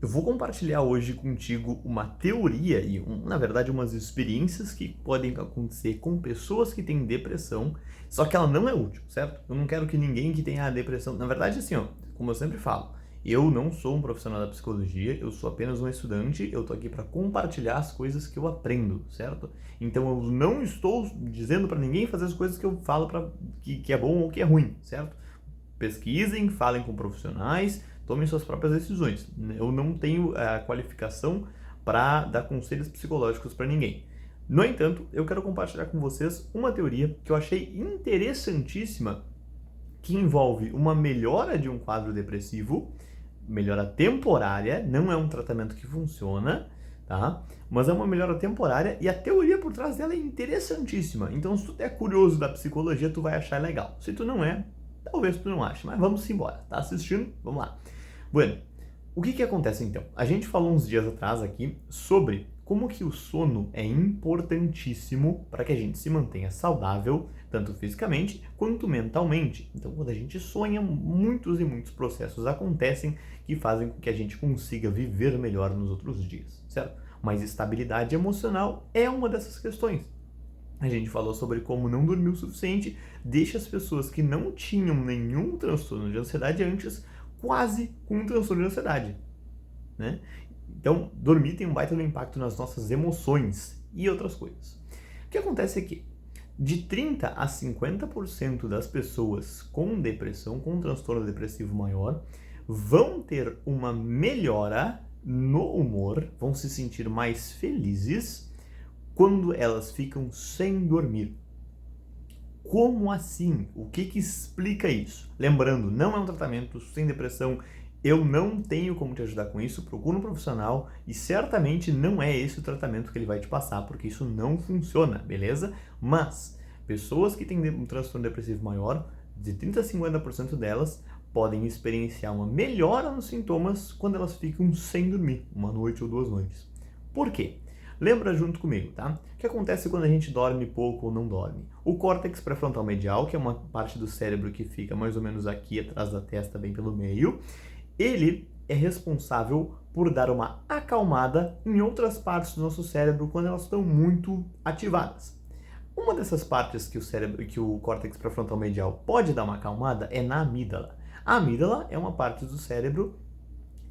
Eu vou compartilhar hoje contigo uma teoria e, na verdade, umas experiências que podem acontecer com pessoas que têm depressão, só que ela não é útil, certo? Eu não quero que ninguém que tenha depressão... Na verdade, assim, ó, como eu sempre falo, eu não sou um profissional da psicologia, eu sou apenas um estudante, eu tô aqui para compartilhar as coisas que eu aprendo, certo? Então eu não estou dizendo para ninguém fazer as coisas que eu falo que é bom ou que é ruim, certo? Pesquisem, falem com profissionais, tomem suas próprias decisões. Eu não tenho a qualificação para dar conselhos psicológicos para ninguém. No entanto, eu quero compartilhar com vocês uma teoria que eu achei interessantíssima, que envolve uma melhora de um quadro depressivo, melhora temporária, não é um tratamento que funciona, tá? Mas é uma melhora temporária e a teoria por trás dela é interessantíssima. Então, se tu é curioso da psicologia, tu vai achar legal. Se tu não é, talvez tu não ache, mas vamos embora. Tá assistindo? Vamos lá. Bueno, o que acontece então? A gente falou uns dias atrás aqui sobre como que o sono é importantíssimo para que a gente se mantenha saudável, tanto fisicamente quanto mentalmente. Então, quando a gente sonha, muitos e muitos processos acontecem que fazem com que a gente consiga viver melhor nos outros dias, certo? Mas estabilidade emocional é uma dessas questões. A gente falou sobre como não dormir o suficiente deixa as pessoas que não tinham nenhum transtorno de ansiedade antes quase com um transtorno de ansiedade, né? Então, dormir tem um baita impacto nas nossas emoções e outras coisas. O que acontece é que de 30 a 50% das pessoas com depressão, com transtorno depressivo maior, vão ter uma melhora no humor, vão se sentir mais felizes quando elas ficam sem dormir. Como assim? O que explica isso? Lembrando, não é um tratamento sem depressão, eu não tenho como te ajudar com isso, procura um profissional e certamente não é esse o tratamento que ele vai te passar, porque isso não funciona, beleza? Mas pessoas que têm um transtorno depressivo maior, de 30 a 50% delas podem experienciar uma melhora nos sintomas quando elas ficam sem dormir, uma noite ou 2 noites. Por quê? Lembra junto comigo, tá? O que acontece quando a gente dorme pouco ou não dorme? O córtex pré-frontal medial, que é uma parte do cérebro que fica mais ou menos aqui atrás da testa, bem pelo meio, ele é responsável por dar uma acalmada em outras partes do nosso cérebro quando elas estão muito ativadas. Uma dessas partes que o córtex pré-frontal medial pode dar uma acalmada é na amígdala. A amígdala é uma parte do cérebro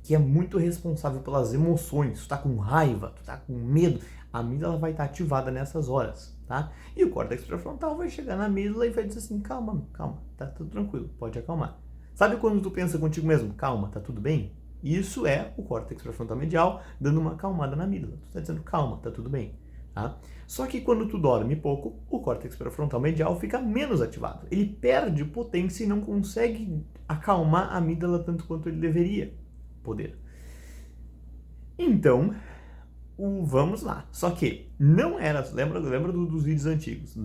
que é muito responsável pelas emoções. Tu tá com raiva, tu tá com medo, a amígdala vai estar ativada nessas horas, tá? E o córtex pré-frontal vai chegar na amígdala e vai dizer assim, calma, calma, tá tudo tranquilo, pode acalmar. Sabe quando tu pensa contigo mesmo, calma, tá tudo bem? Isso é o córtex pré-frontal medial dando uma acalmada na amígdala. Tu tá dizendo, calma, tá tudo bem, tá? Só que quando tu dorme pouco, o córtex pré-frontal medial fica menos ativado. Ele perde potência e não consegue acalmar a amígdala tanto quanto ele deveria poder. Então, vamos lá. Só que não era... Lembra dos vídeos antigos,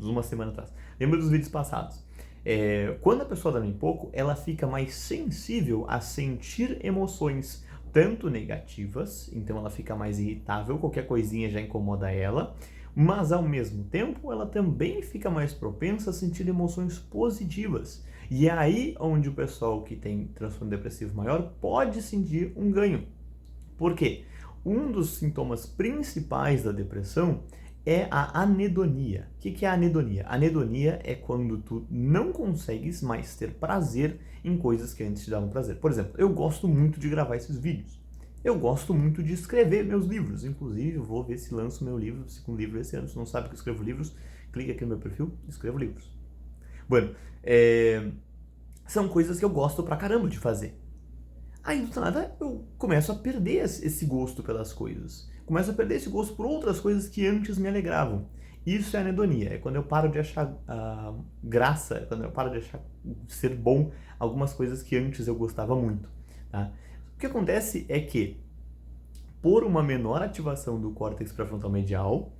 uma semana atrás. Lembra dos vídeos passados. Quando a pessoa dorme pouco, ela fica mais sensível a sentir emoções tanto negativas, então ela fica mais irritável, qualquer coisinha já incomoda ela, mas ao mesmo tempo ela também fica mais propensa a sentir emoções positivas. E é aí onde o pessoal que tem transtorno depressivo maior pode sentir um ganho. Por quê? Um dos sintomas principais da depressão é a anedonia. O que é a anedonia? A anedonia é quando tu não consegues mais ter prazer em coisas que antes te davam prazer. Por exemplo, eu gosto muito de gravar esses vídeos. Eu gosto muito de escrever meus livros. Inclusive, eu vou ver se lanço meu livro, segundo livro esse ano. Se não sabe que eu escrevo livros, clique aqui no meu perfil, escrevo livros. Bueno, são coisas que eu gosto pra caramba de fazer. Aí, do nada, eu começo a perder esse gosto pelas coisas. Começo a perder esse gosto por outras coisas que antes me alegravam. Isso é anedonia. É quando eu paro de achar graça, quando eu paro de achar ser bom algumas coisas que antes eu gostava muito. Tá? O que acontece é que, por uma menor ativação do córtex pré-frontal medial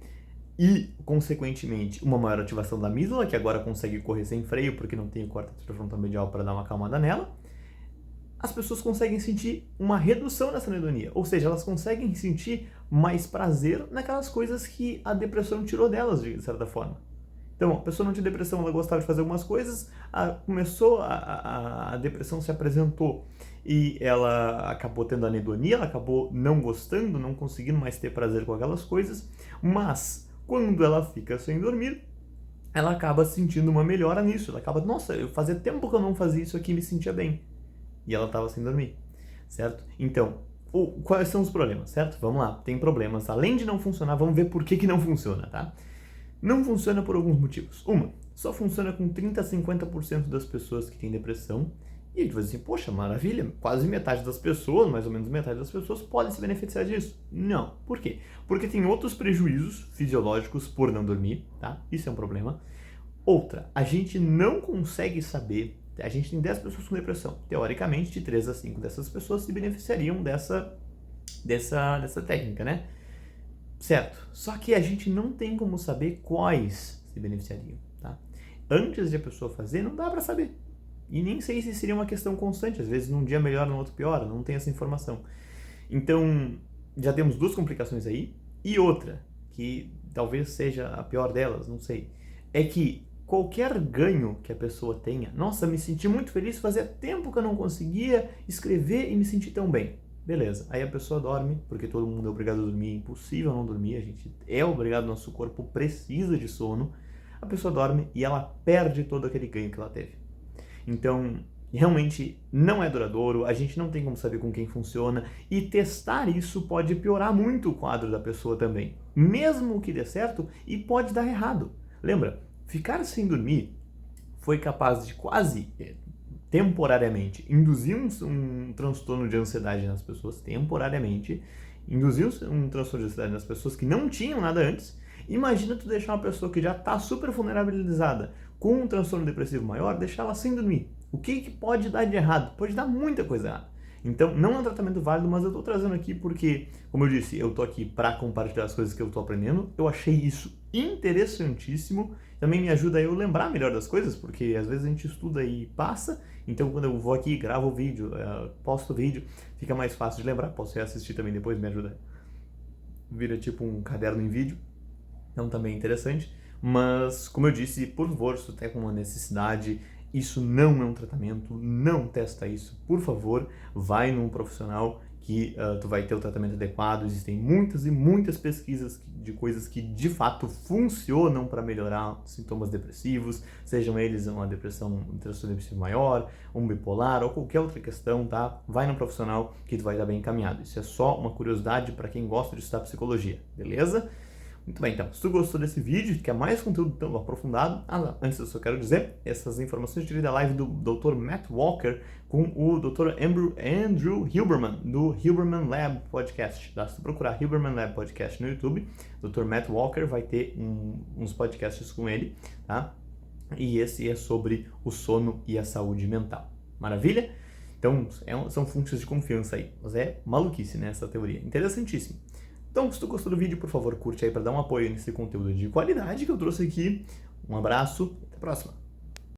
e, consequentemente, uma maior ativação da amígdala, que agora consegue correr sem freio porque não tem o córtex pré-frontal medial para dar uma acalmada nela, as pessoas conseguem sentir uma redução nessa anedonia, ou seja, elas conseguem sentir mais prazer naquelas coisas que a depressão tirou delas, de certa forma. Então, a pessoa não tinha depressão, ela gostava de fazer algumas coisas, a depressão se apresentou e ela acabou tendo anedonia, ela acabou não gostando, não conseguindo mais ter prazer com aquelas coisas, mas quando ela fica sem dormir, ela acaba sentindo uma melhora nisso, ela acaba, nossa, fazia tempo que eu não fazia isso aqui e me sentia bem, e ela estava sem dormir, certo? Então, quais são os problemas, certo? Vamos lá, tem problemas, além de não funcionar, vamos ver por que não funciona, tá? Não funciona por alguns motivos. Só funciona com 30 a 50% das pessoas que têm depressão. E a gente vai dizer assim, poxa, maravilha, quase metade das pessoas, mais ou menos metade das pessoas, podem se beneficiar disso. Não. Por quê? Porque tem outros prejuízos fisiológicos por não dormir, tá? Isso é um problema. Outra, a gente não consegue saber, a gente tem 10 pessoas com depressão. Teoricamente, de 3 a 5 dessas pessoas se beneficiariam dessa técnica, né? Certo. Só que a gente não tem como saber quais se beneficiariam, tá? Antes de a pessoa fazer, não dá para saber. E nem sei se seria uma questão constante. Às vezes, num dia melhora, no outro piora. Não tem essa informação. Então, já temos duas complicações aí. E outra, que talvez seja a pior delas, não sei, é que qualquer ganho que a pessoa tenha, nossa, me senti muito feliz, fazia tempo que eu não conseguia escrever e me senti tão bem. Beleza, aí a pessoa dorme, porque todo mundo é obrigado a dormir, é impossível não dormir, a gente é obrigado, nosso corpo precisa de sono. A pessoa dorme e ela perde todo aquele ganho que ela teve. Então, realmente não é duradouro, a gente não tem como saber com quem funciona, e testar isso pode piorar muito o quadro da pessoa também, mesmo que dê certo, e pode dar errado. Lembra, ficar sem dormir foi capaz de quase temporariamente induzir um transtorno de ansiedade nas pessoas, temporariamente, induzir um transtorno de ansiedade nas pessoas que não tinham nada antes. Imagina tu deixar uma pessoa que já está super vulnerabilizada com um transtorno depressivo maior, deixar ela sem dormir. O que pode dar de errado? Pode dar muita coisa errada. Então, não é um tratamento válido, mas eu estou trazendo aqui porque, como eu disse, eu estou aqui para compartilhar as coisas que eu estou aprendendo. Eu achei isso interessantíssimo. Também me ajuda a eu lembrar melhor das coisas, porque às vezes a gente estuda e passa. Então, quando eu vou aqui, gravo o vídeo, posto o vídeo, fica mais fácil de lembrar. Posso reassistir também depois, me ajuda. Vira tipo um caderno em vídeo. Então, também é interessante. Mas, como eu disse, por favor, se tu tem uma necessidade, isso não é um tratamento, não testa isso. Por favor, vai num profissional que tu vai ter o tratamento adequado. Existem muitas e muitas pesquisas de coisas que de fato funcionam para melhorar sintomas depressivos, sejam eles uma depressão, um transtorno depressivo maior, um bipolar ou qualquer outra questão, tá? Vai num profissional que tu vai estar bem encaminhado. Isso é só uma curiosidade para quem gosta de estudar psicologia, beleza? Muito bem, então, se tu gostou desse vídeo, quer mais conteúdo tão aprofundado, antes eu só quero dizer, essas informações eu tirei da live do Dr. Matt Walker com o Dr. Andrew Huberman, do Huberman Lab Podcast. Tá? Se tu procurar Huberman Lab Podcast no YouTube, Dr. Matt Walker vai ter uns podcasts com ele, tá? E esse é sobre o sono e a saúde mental. Maravilha? Então, são fontes de confiança aí. Mas é maluquice, né, essa teoria. Interessantíssimo. Então, se tu gostou do vídeo, por favor, curte aí para dar um apoio nesse conteúdo de qualidade que eu trouxe aqui. Um abraço, até a próxima!